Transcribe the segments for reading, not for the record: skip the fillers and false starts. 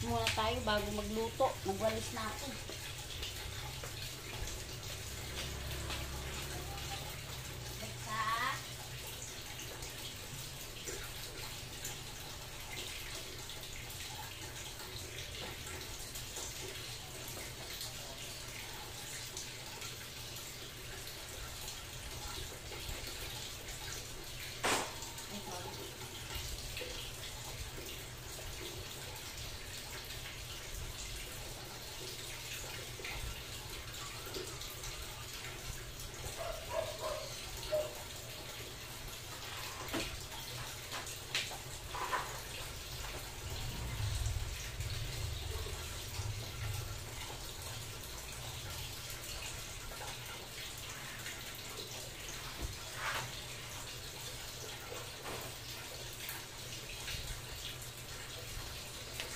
muna tayo bago magluto. Nagwalis na ako.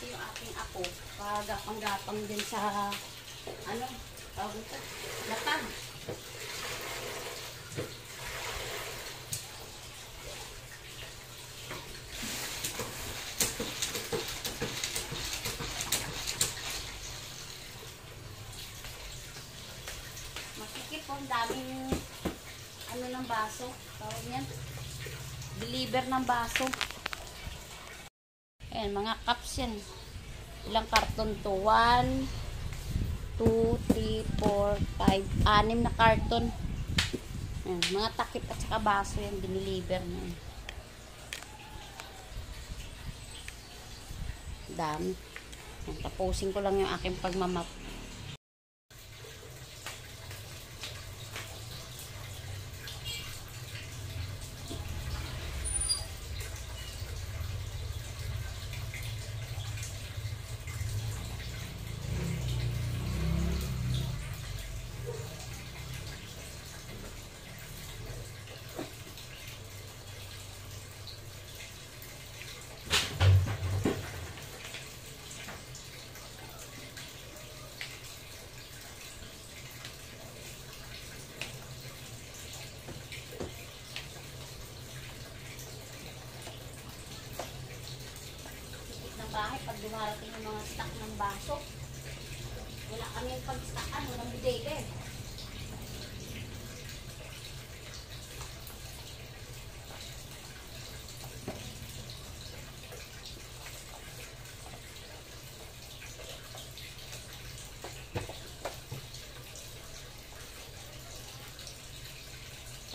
Yung aking apo, pagapang-gapang din sa ano, tawag ito, lapag. Makikip po, ang daming ano ng baso, tawag yan, deliver ng baso. Ayan, mga cups yan. Ilang karton to? 1, 2, 3, 4, 5, 6 na karton. Ayan, mga takip at saka baso yan. Diniliver na yan. Dami. Ayan, tapusin ko lang yung aking pagmamap. Bahay pag dumarating yung mga stock ng baso, wala kami yung pag-stockan, walang bidete.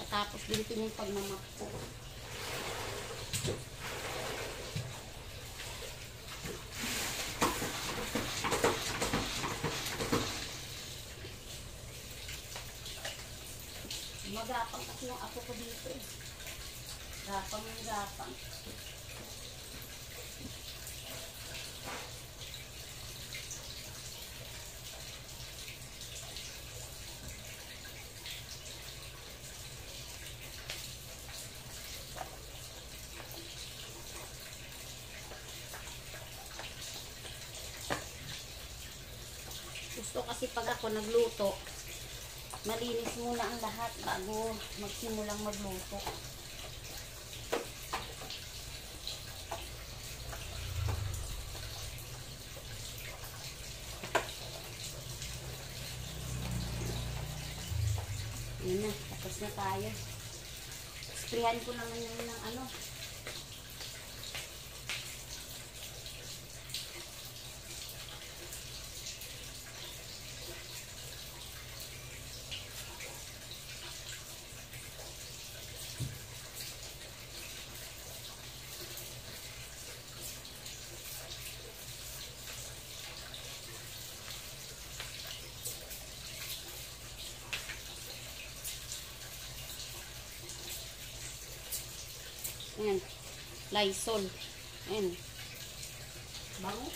Tapos dito yung pagmamap ko. Magapang kasi yung apo ko dito eh. Gapang yung gapang. Gusto kasi pag ako nagluto, malinis muna ang lahat bago magsimulang magluto. Yun na, tapos na tayo. Sprayan ko naman yung ng ano. Ayan. Lysol. Ayan. Bango.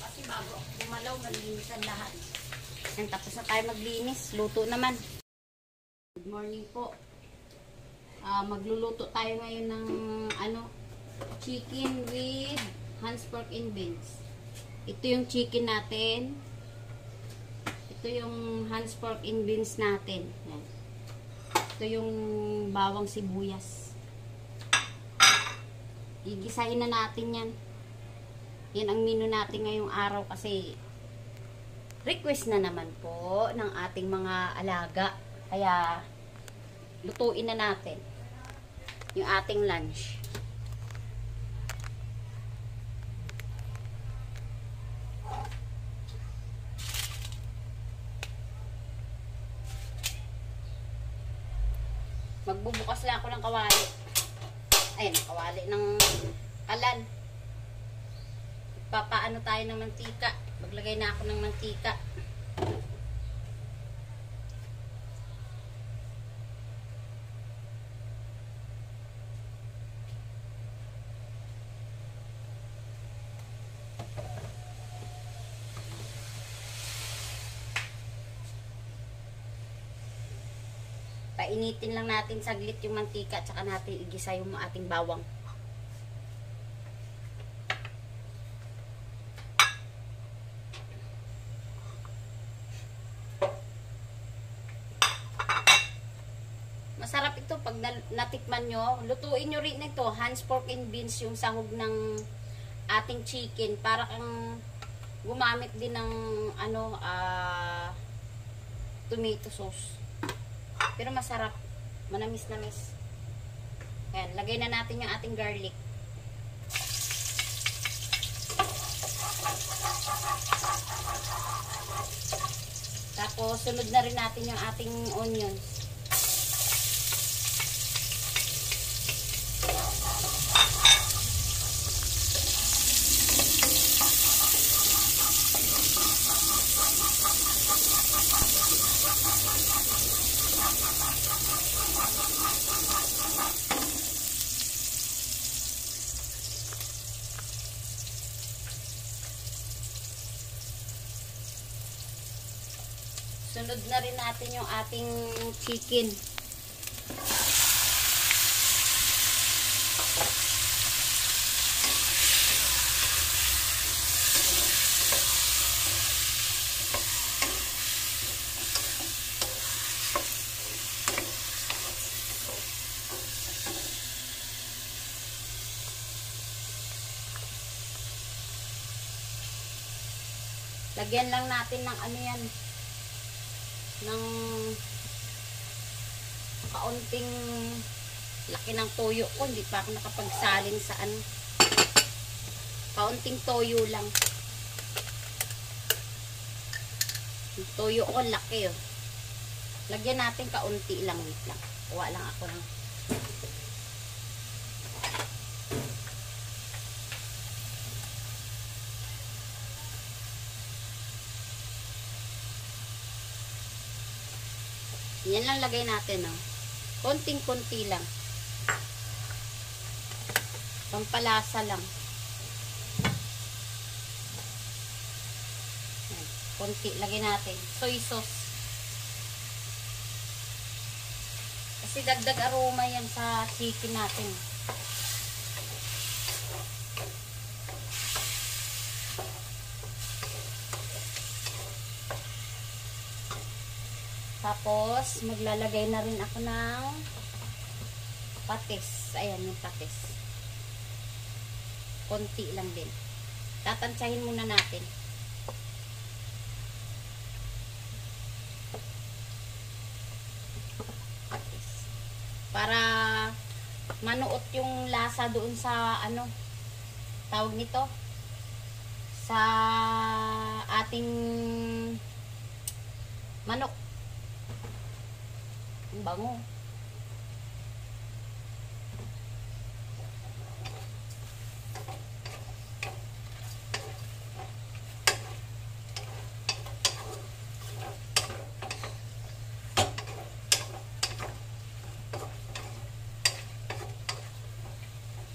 Kasi bago gumalaw, malinisan lahat. Ayan, tapos na tayo maglinis. Luto naman. Good morning po. Magluluto tayo ngayon ng ano, chicken with Hans pork and beans. Ito yung chicken natin. Ito yung Hans pork and beans natin. Yan. Ito yung bawang sibuyas. Gigisahin na natin yan. Yan ang menu natin ngayong araw kasi request na naman po ng ating mga alaga. Kaya lutuin na natin yung ating lunch. Magbubukas lang ako ng kawali. Ayan, kawali ng kalan. Papaano tayo ng mantika. Maglagay na ako ng mantika. Painitin lang natin saglit yung mantika at saka natin igisa yung ating bawang. Masarap ito pag natikman nyo. Lutuin nyo rin ito. Hans pork and beans yung sahog ng ating chicken. Para kang gumamit din ng tomato sauce. Pero masarap. Manamis-namis. Ayan, lagay na natin yung ating garlic. Tapos, sunod na rin natin yung ating onions. Sunod na rin natin yung ating chicken. Lagyan lang natin ng ano yan, ng kaunting laki ng toyo ko. Hindi pa ako nakapagsalin sa ano. Kaunting toyo lang. Yung toyo ko laki oh. Lagyan natin kaunti lang. Wait lang. Kuha lang ako ng yan lang lagay natin, oh. Konting-konti lang. Pampalasa lang. Yan. Konti lagay natin. Soy sauce. Kasi dagdag aroma yan sa chicken natin. Tapos, maglalagay na rin ako ng patis. Ayan, yung patis. Konti lang din. Tatantsahin muna natin. Patis. Para manuot yung lasa doon sa, ano, tawag nito, sa ating manok. Ang bango.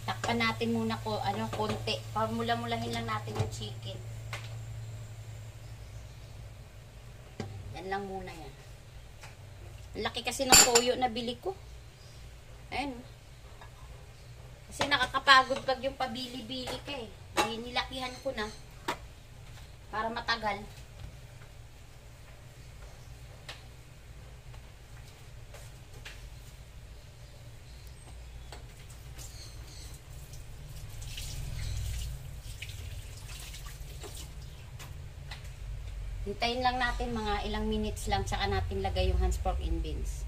Takpan natin muna ko konti. Pamula-mulahin lang natin yung chicken. Yan lang muna yan. Laki kasi ng toyo na bili ko. Ayan. Kasi nakakapagod pag yung pabili-bili ka eh. Nilakihan ko na. Para matagal. Hintayin lang natin mga ilang minutes lang, tsaka natin lagay yung Hans pork and beans.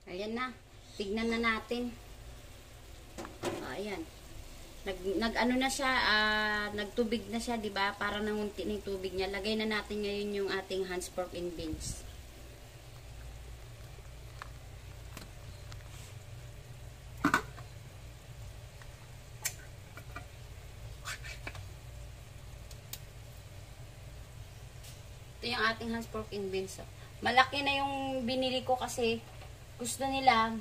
Ayan na. Tignan na natin. Ayan. Nag-ano na siya, nagtubig na siya, 'di ba? Para nangunti ng tubig niya. Lagay na natin ngayon yung ating Hans pork and beans. Ito yung ating Hans pork and beans. Malaki na yung binili ko kasi gusto nila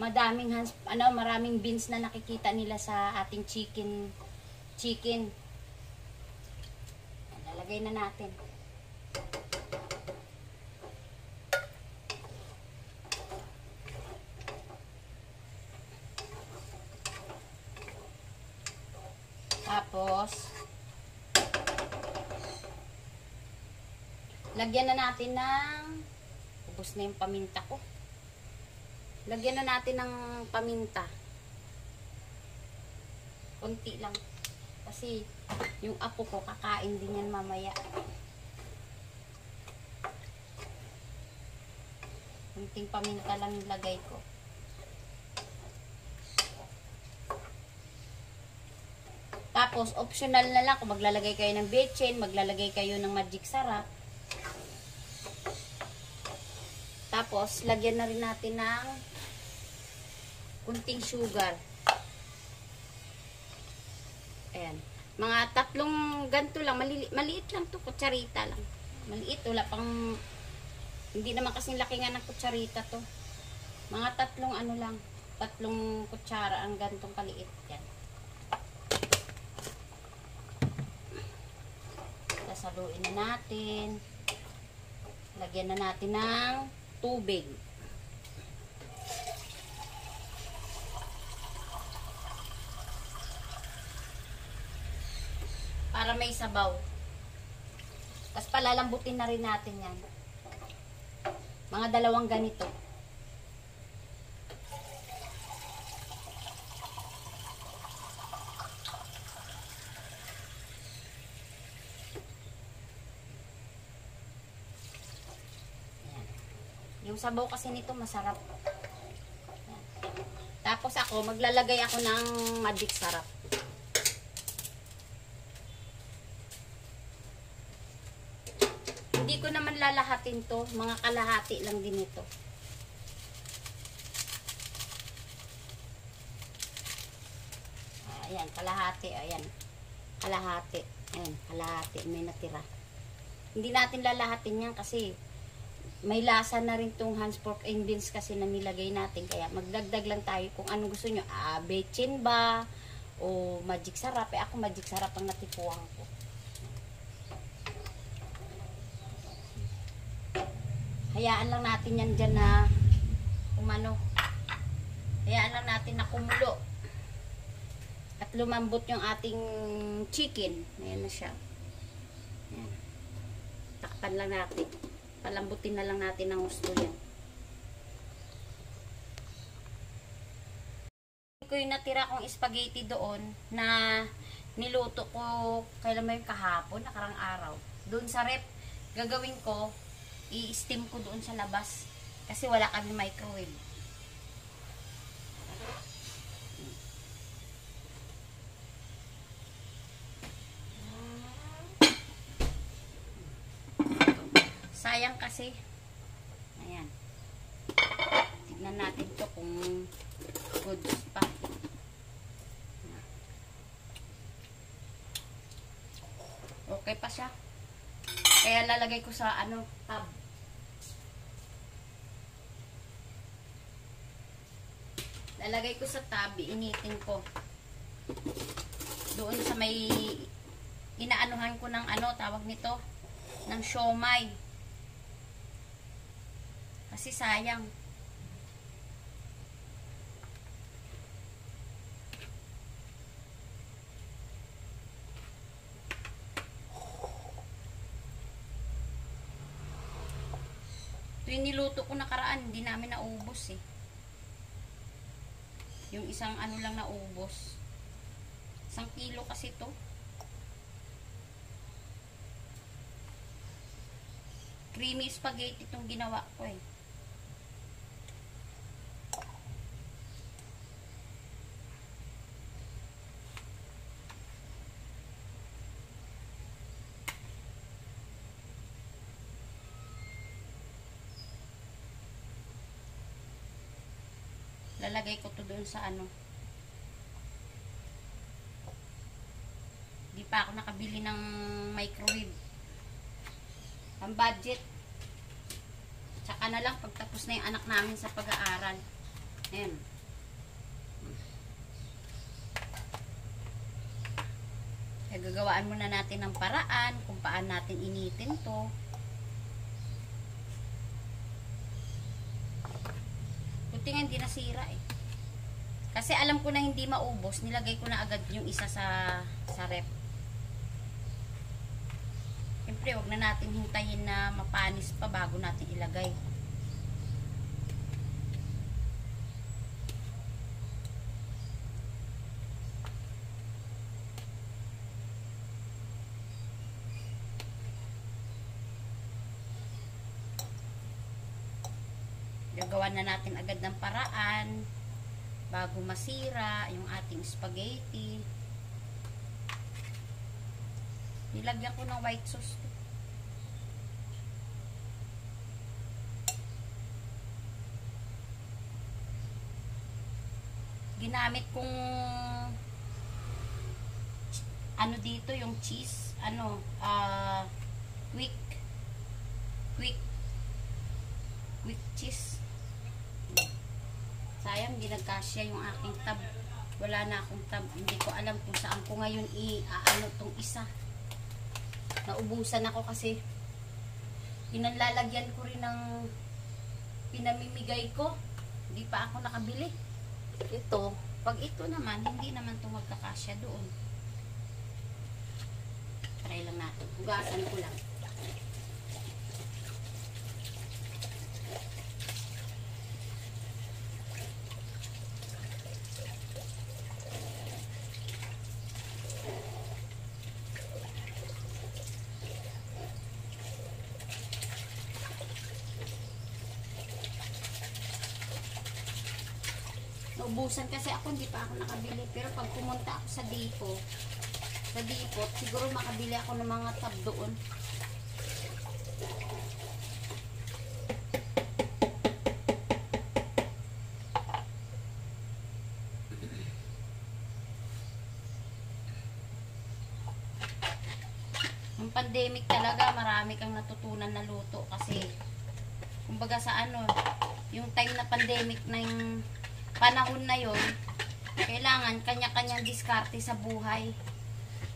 maraming beans na nakikita nila sa ating chicken. Lalagay na natin. Tapos lagyan na natin ng, ubos na yung paminta ko. Lagyan na natin ng paminta. Kunti lang. Kasi yung apo ko kakain din yan mamaya. Kunting paminta lang nilagay ko. Tapos optional na lang kung maglalagay kayo ng betchin, maglalagay kayo ng magic sarap. Tapos lagyan na rin natin ng kunting sugar. Ayan. Mga 3 ganito lang. Maliit lang to. Kutsarita lang. Maliit. Wala pang, hindi naman kasing laki nga ng kutsarita to. Mga 3 ano lang. 3 kutsara ang gantong kaliit. Yan. Sasaluin na natin. Lagyan na natin ng tubig. Para may sabaw. Tapos palalambutin na rin natin yan. Mga 2 ganito. Ayan. Yung sabaw kasi nito masarap. Ayan. Tapos ako, maglalagay ako ng magic sarap. Hindi ko naman lalahatin to. Mga kalahati lang din ito. Ayan, kalahati. Ayan. Kalahati. Ayan, kalahati. May natira. Hindi natin lalahatin yan kasi may lasa na rin tong Hans pork and beans kasi na nilagay natin. Kaya magdagdag lang tayo kung ano gusto nyo. Betchin ba? O magic sarap. Ako magic sarap ang natipuan ko. Hayaan lang natin yan dyan na umano. Hayaan lang natin na kumulo. At lumambot yung ating chicken. Ayan na siya. Ayan. Takpan lang natin. Palambutin na lang natin ng gusto yan. Ko yung natira kong spaghetti doon na niluto ko kailan mo yung kahapon, nakarang araw. Doon sa rep, gagawin ko, i-steam ko doon sa labas kasi wala kami microwave. Sayang kasi. Ayan. Tignan natin to kung goods pa. Okay pa siya. Kaya lalagay ko sa tab. Lalagay ko sa tab, initin ko. Doon sa may inaanuhan ko ng tawag nito, ng siomai. Kasi sayang. Ito yung niluto ko nakaraan, hindi namin naubos eh. Yung isang lang naubos. 1 kilo kasi to. Creamy spaghetti itong ginawa ko eh. Lalagay ko to doon sa ano. Di pa ako nakabili ng microwave. Ang budget. Tsaka na lang pagtapos na yung anak namin sa pag-aaral. Ayan. Gagawaan muna natin ng paraan kung paano natin initin to. Buti nga hindi nasira eh. Kasi alam ko na hindi maubos, nilagay ko na agad yung isa sa rep. Siyempre, huwag na natin hintayin na mapanis pa bago natin ilagay. Gagawa na natin agad ng paraan bago masira yung ating spaghetti. Nilagyan ko ng white sauce. Ginamit kong ano dito yung cheese, quick cheese. Sayang, hindi nagkasya yung aking tab. Wala na akong tab. Hindi ko alam kung saan ko ngayon i-ano tong isa. Naubusan ako kasi pinanlalagyan ko rin ng pinamimigay ko. Hindi pa ako nakabili. Ito, pag ito naman, hindi naman ito magkakasya doon. Try lang natin. Hugasan ko lang. Naubusan kasi ako, hindi pa ako nakabili. Pero pag pumunta ako sa depot, siguro makabili ako ng mga tab doon. Yung pandemic talaga, marami kang natutunan na luto kasi kumbaga sa yung time na pandemic na yung panahon na yon, kailangan kanya-kanyang diskarte sa buhay.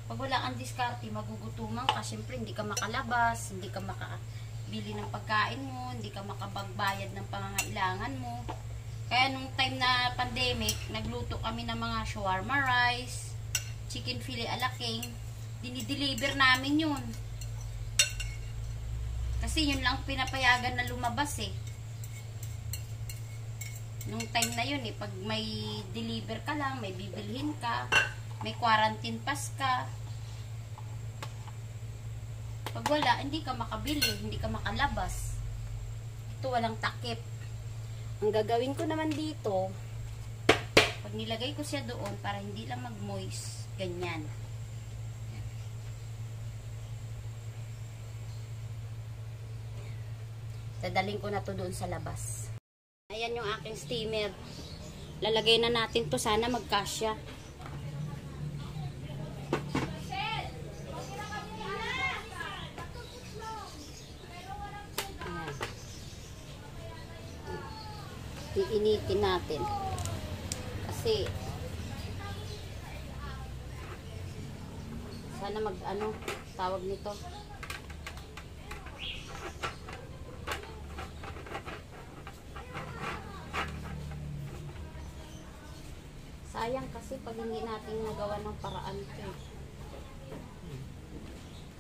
Pag wala kang diskarte, magugutuman ka. Siyempre, hindi ka makalabas, hindi ka makabili ng pagkain mo, hindi ka makapagbayad ng pangangailangan mo. Kaya nung time na pandemic, nagluto kami ng mga shawarma rice, chicken fillet a la king. Dinideliver namin yun. Kasi yun lang pinapayagan na lumabas eh. Nung time na yun pag may deliver ka lang, may bibilhin ka, may quarantine pass ka. Pag wala, hindi ka makabili, hindi ka makalabas. Ito walang takip. Ang gagawin ko naman dito, pag nilagay ko siya doon para hindi lang mag-moist, ganyan. Dadaling ko na to doon sa labas. Ayan yung aking steamer. Lalagay na natin to, sana magkasya. Iinitin natin. Kasi sana tawag nito. Sayang kasi pag hindi natin nagawa ng paraan ito.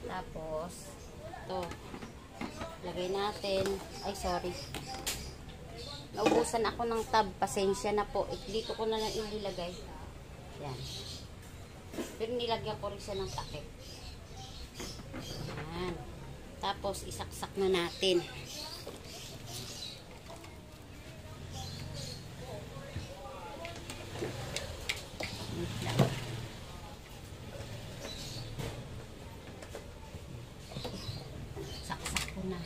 Tapos, ito. Lagay natin. Ay, sorry. Naubusan ako ng tab. Pasensya na po. Dito ko na lang ililagay. Yan. Pero nilagyan ko rin siya ng takip. Yan. Tapos, isaksak na natin. Saksak ko na.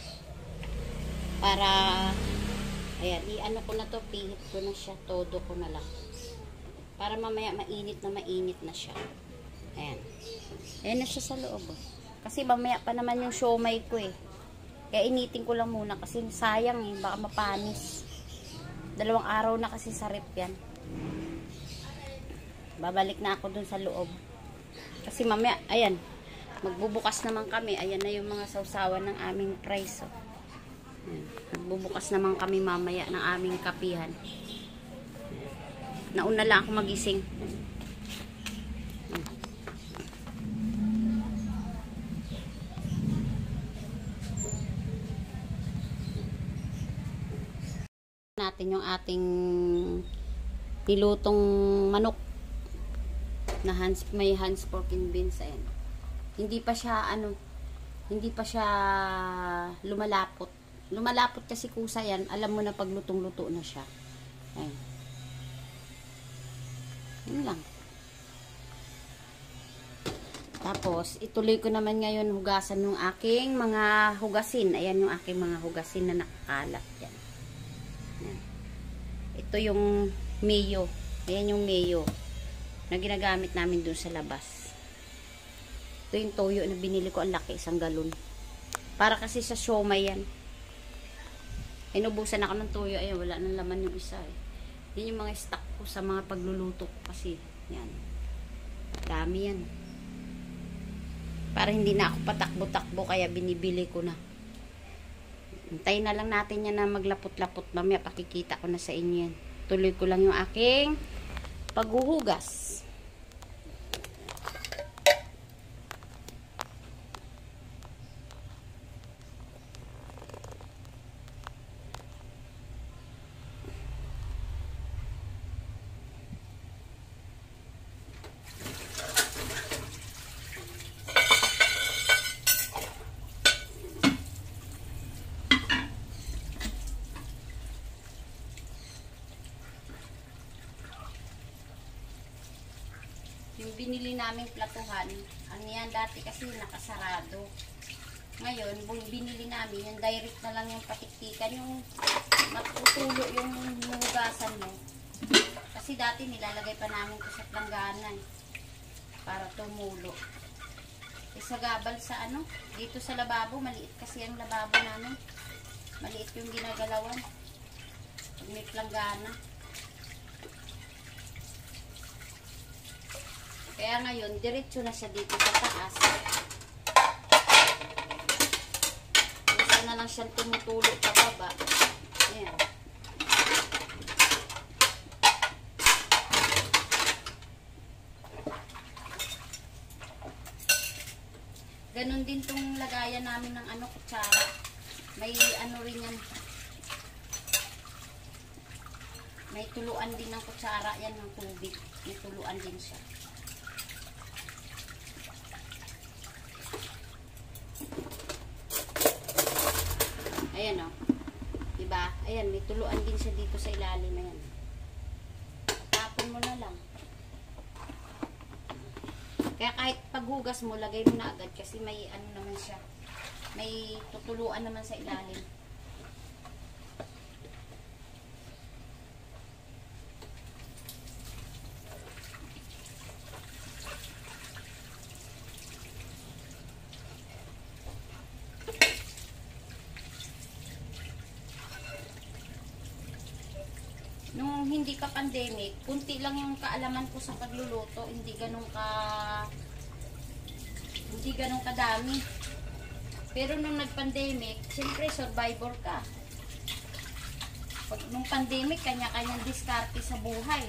Para, ayan, i-ano ko na to, pihit ko na siya, todo ko na lang. Para mamaya mainit na siya. Ayan. Ayan na siya sa loob. Kasi mamaya pa naman yung siomay ko eh. Kaya initin ko lang muna kasi sayang eh, baka mapanis. 2 araw na kasi sa rep yan. Babalik na ako dun sa loob. Kasi mamaya, ayan, magbubukas naman kami. Ayan na yung mga sausawan ng aming price. Oh. Ayan. Magbubukas naman kami mamaya ng aming kapihan. Nauna lang ako magising. Natin yung ating nilutong manok na may hands pork and beans. Ayan. Hindi pa siya hindi pa siya lumalapot. Lumalapot kasi kusa yan. Alam mo na pag lutong-luto na siya. Ayan. Yun lang. Tapos, ituloy ko naman ngayon hugasan yung aking mga hugasin. Ayan yung aking mga hugasin na nakakalat. Yan. Ayan. Ito yung mayo. Ayan yung mayo na ginagamit namin dun sa labas. Ito yung toyo na binili ko. Ang laki, 1 galon. Para kasi sa siomay yan. Inubusan ako ng toyo. Ayan, wala nang laman yung isa eh. Yan yung mga stock ko sa mga pagluluto ko kasi. Yan. Dami yan. Para hindi na ako patakbo-takbo kaya binibili ko na. Hintayin na lang natin yan na maglapot-lapot. Mamaya pakikita ko na sa inyo yan. Tuloy ko lang yung aking paghuhugas. Yung binili naming platuhan, ang yan dati kasi nakasarado. Ngayon, binili namin, yung direct na lang yung patiktikan, yung matutulo yung hugasan mo. Kasi dati nilalagay pa namin ko sa planggana para tumulo. Sa gabal sa dito sa lababo, maliit kasi ang lababo namin. Maliit yung ginagalawan. Pag may planggana. Kaya ngayon, diretso na siya dito sa taas. Gusto na lang siyang tumutulo sa baba. Ayan. Ganon din tong lagayan namin ng kutsara. May rin yan. May tuluan din ng kutsara yan ng tubig. May tuluan din siya. Ayan o. Diba? Ayan, may tuluan din siya dito sa ilalim. Ayan. Tapon mo na lang. Kaya kahit paghugas mo, lagay mo na agad kasi may naman siya. May tutuluan naman sa ilalim. Nung hindi ka pandemic, kunti lang yung kaalaman ko sa pagluluto, hindi ganun kadami. Pero nung nag-pandemic, siyempre survivor ka. Nung pandemic, kanya-kanyang diskarte sa buhay.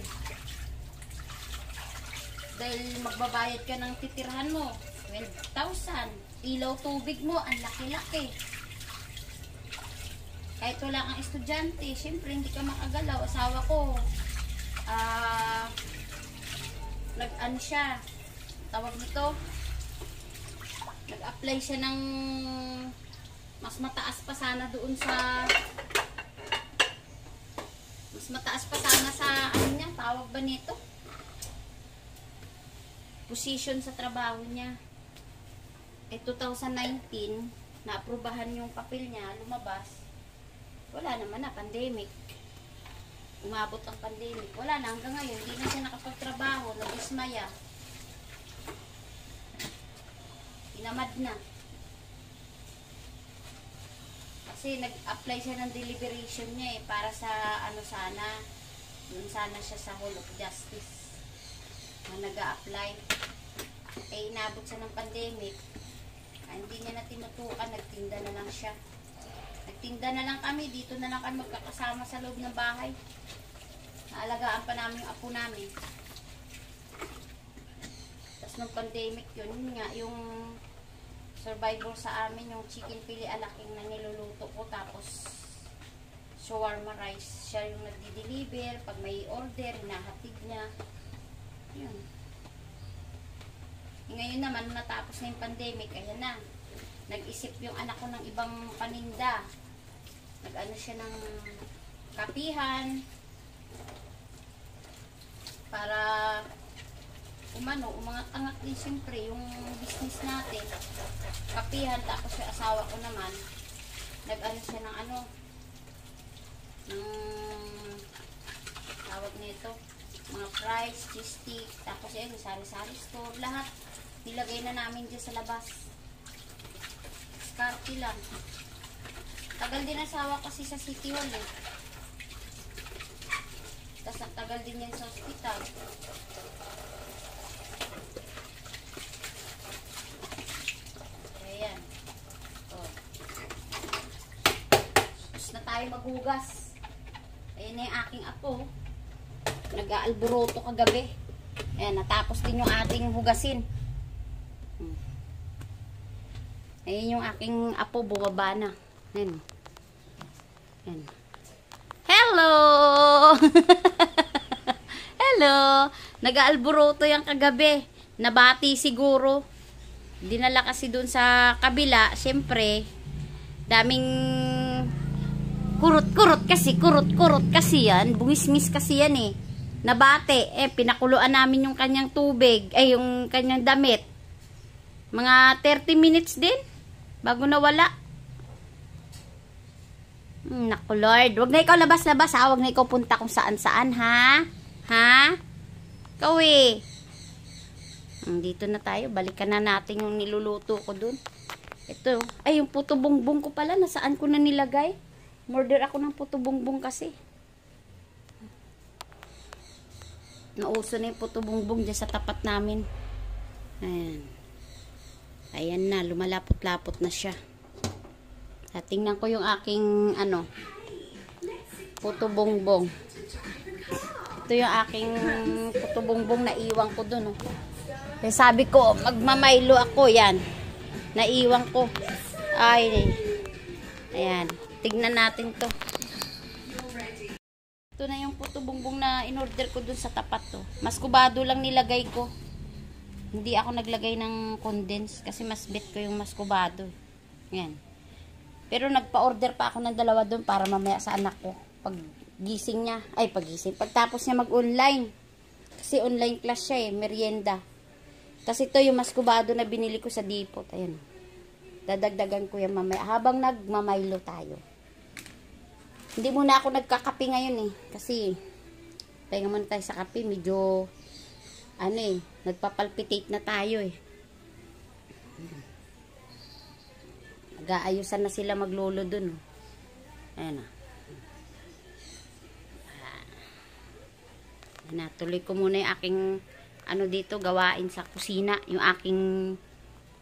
Dahil magbabayad ka ng titirhan mo, 12,000. Ilaw tubig mo, ang laki-laki. Kahit wala kang estudyante, syempre hindi ka makagalaw. Asawa ko, tawag nito, nag-apply siya ng Mas mataas pa sana doon sa ano niya, tawag ba nito? Position sa trabaho niya. 2019, naaprubahan yung papel niya, lumabas. Wala naman na, pandemic. Umabot ang pandemic. Wala na, hanggang ngayon, hindi na siya nakapagtrabaho, nag-ismaya. Inamad na. Kasi nag-apply siya ng deliberation niya para sa ano sana, dun sana siya sa Hall of Justice. Nag-a-apply. Inabot siya ng pandemic. Hindi niya na tinutukan, nagtinda na lang siya. Nagtinda na lang kami, dito na lang kami magkakasama sa loob ng bahay. Naalagaan pa namin yung apo namin. Tapos nung pandemic yun nga, yung survivor sa amin, yung chicken pili alaking na niluluto ko, tapos shawarma rice. Siya yung nagdi-deliver, pag may order, hinahatid niya. Yun. Ngayon naman, natapos na yung pandemic, ayan na. Nag-isip yung anak ko ng ibang paninda. Nag-ano siya ng kapihan. Para umangat-angat din siyempre yung business natin. Kapihan, tapos yung asawa ko naman, nag-ano siya ng tawag nito, mga fries, cheese stick, tapos yun, sari-sari store, lahat. Nilagay na namin dyan sa labas. Skarte lang. Tagal din asawa kasi sa City Hall eh. Tapos ang tagal din yan sa hospital. Ayan. Oh. Tapos na tayo maghugas. Ayan na yung aking apo. Nag-aalboroto kagabi. Ayan, natapos din yung ating hugasin. Ayan yung aking apo, bumaba na. Ayan. Ayan. Hello! Hello! Nag-aalboroto yung kagabi. Nabati siguro. Dinala kasi dun sa kabila. Siyempre, daming kurot-kurot kasi yan. Bungisngis kasi yan eh. Nabate. Pinakuluan namin yung kanyang tubig. Yung kanyang damit. Mga 30 minutes din. Bago nawala. Naku Lord. Huwag na ikaw labas-labas ha. Huwag na ikaw punta kung saan-saan ha. Ha? Ikaw eh. Dito na tayo. Balikan na natin yung niluluto ko dun. Ito. Ay, yung puto bongbong ko pala. Nasaan ko na nilagay? Murder ako ng puto bongbong kasi. Nauso na yung puto bongbong dyan sa tapat namin. Ayan. Ayan na, lumalapot-lapot na siya. At tingnan ko yung aking, puto bongbong. Ito yung aking puto bongbong na iwan ko dun. Eh, sabi ko, magmamaylo ako, yan. Naiwan ko. Ay, ayan. Tignan natin to. Ito na yung puto bongbong na in-order ko dun sa tapat to. Mas kubado lang nilagay ko. Hindi ako naglagay ng condense kasi mas bet ko yung mas kubado. Yan. Pero nagpa-order pa ako ng dalawa doon para mamaya sa anak ko. Pag gising niya, pagtapos niya mag-online. Kasi online class siya merienda. Kasi ito yung mas kubado na binili ko sa depot. Ayan. Dadagdagan ko yan mamaya habang nagmamaylo tayo. Hindi muna ako nagkakape ngayon kasi pahinga muna tayo sa kape. Medyo nagpapalpitate na tayo Nag-aayusan na sila maglolo dun. Ayan na. Tuloy ko muna yung aking dito gawain sa kusina. Yung aking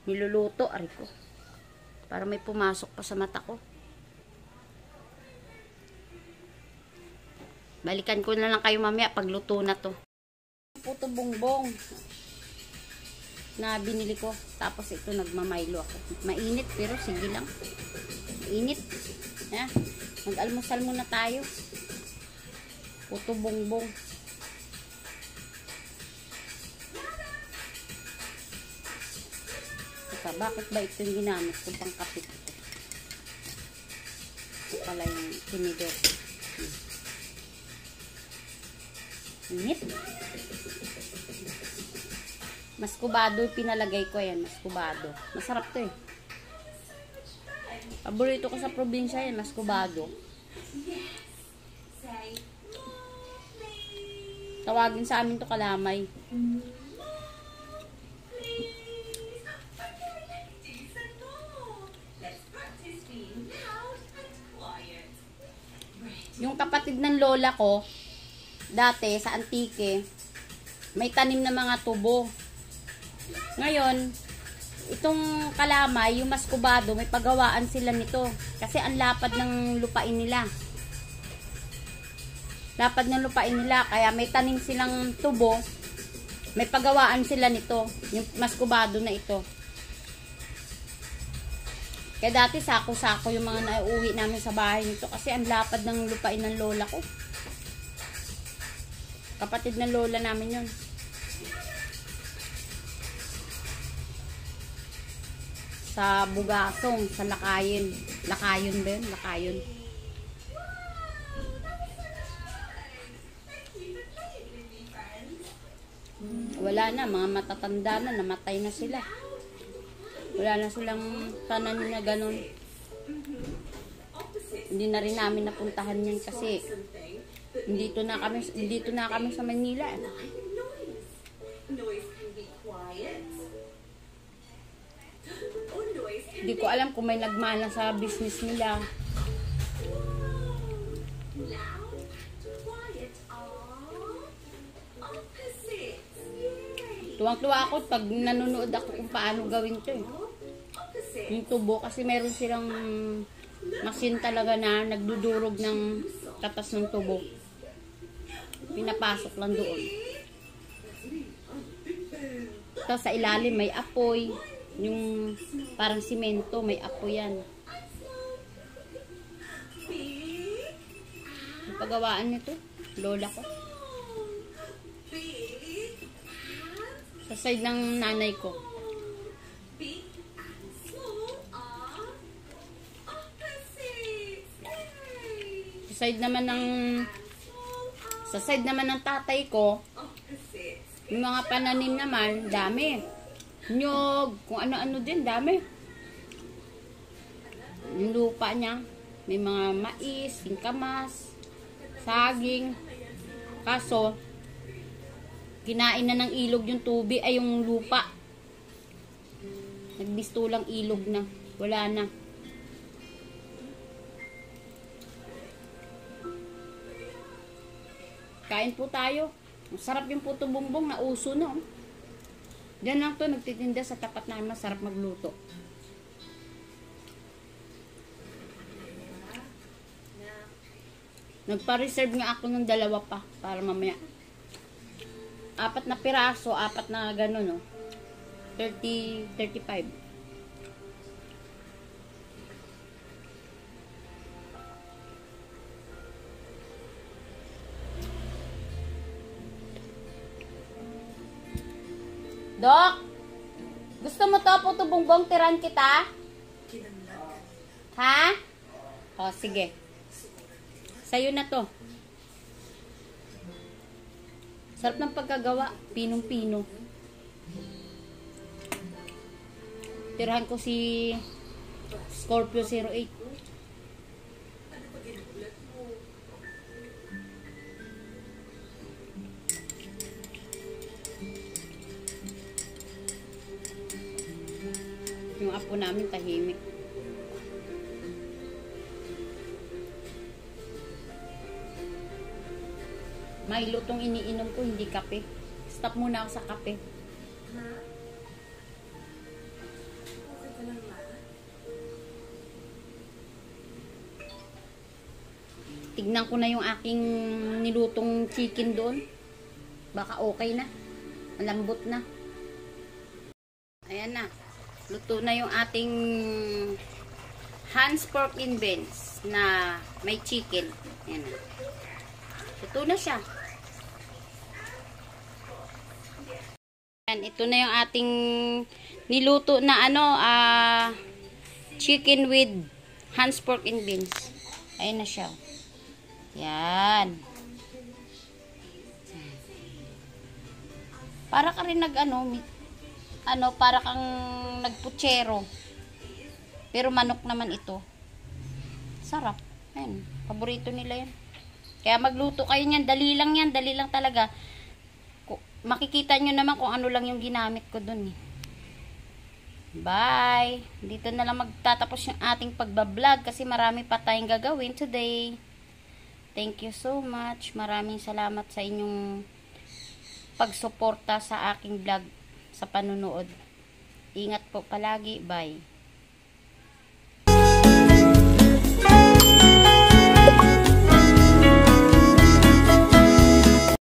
niluluto. Ariko. Para may pumasok pa sa mata ko. Balikan ko na lang kayo mamaya pagluto na to. Puto bongbong na binili ko. Tapos ito nagmamaylo ako. Mainit pero sige lang. Init. Mag-almusal muna tayo. Puto bongbong. Bakit ba ito yung ginamit kung pangkapit ito? Ito pala yung tinidor. Init. Maskubado yung pinalagay ko. Yan, maskubado. Masarap to eh. Paborito ko sa probinsya yan, maskubado. Tawagin sa amin to kalamay. Yung kapatid ng lola ko, dati sa Antique, may tanim na mga tubo. Ngayon, itong kalamay, yung maskubado, may pagawaan sila nito. Kasi ang lapad ng lupain nila. Lapad ng lupain nila, kaya may tanim silang tubo. May pagawaan sila nito, yung maskubado na ito. Kaya dati sako-sako yung mga nauuwi namin sa bahay nito kasi ang lapad ng lupain ng lola ko. Kapatid ng lola namin yun. Sa Bugasong, sa Lakayin. Lakayon ba yun? Lakayon. Wala na, mga matatanda na, namatay na sila. Wala na silang tananim na ganun. Hindi na rin namin napuntahan yan kasi dito na kami sa Manila. Hindi ko alam kung may nagmana sa business nila. Tuwang-tuwa ako pag nanonood ako kung paano gawin ito eh. Yung tubo kasi meron silang machine talaga na nagdudurog ng katas ng tubo. Pinapasok lang doon. Tapos sa ilalim may apoy. Yung parang simento, may apoy yan. Yung pagawaan nito, lola ko. Sa side ng nanay ko. Sa side naman ng tatay ko, yung mga pananim naman, dami. Nyog, kung ano-ano din, dami. Yung lupa niya, may mga mais, singkamas, saging. Kaso, kinain na ng ilog yung tubig, ay yung lupa. Nagbistulang ilog na. Wala na. Kain po tayo. Masarap yung puto bumbong na uso na. Oh. Diyan lang to nagtitinda sa tapat namin. Masarap magluto. Nagpa-reserve nga ako ng 2 pa para mamaya. 4 na piraso, 4 na gano'n, no? 35. Dok, gusto mo to puto bumbong, tiran kita? Ha? O, sige. Sa'yo na to. Sarap ng pagkagawa. Pinong-pino. Tirahan ko si Scorpio 08. Yung apo namin tahimik. Milo tong iniinom ko, hindi kape. Stop muna ako sa kape. Tignan ko na yung aking nilutong chicken doon. Baka okay na. Malambot na. Ayan na. Luto na yung ating Hans pork and beans na may chicken. Ayan na. Luto na siya. Ayan, ito na yung ating niluto na chicken with Hans pork and beans. Ayun na siya. Yan. Para ka rin para kang nagputsero. Pero manok naman ito. Sarap. Ayun. Paborito nila yan. Kaya magluto kayo niyan. Dali lang yan. Dali lang talaga. Makikita nyo naman kung ano lang yung ginamit ko dun. Bye! Dito na lang magtatapos yung ating pagbablog kasi marami pa tayong gagawin today. Thank you so much. Maraming salamat sa inyong pagsuporta sa aking vlog, sa panunood. Ingat po palagi. Bye!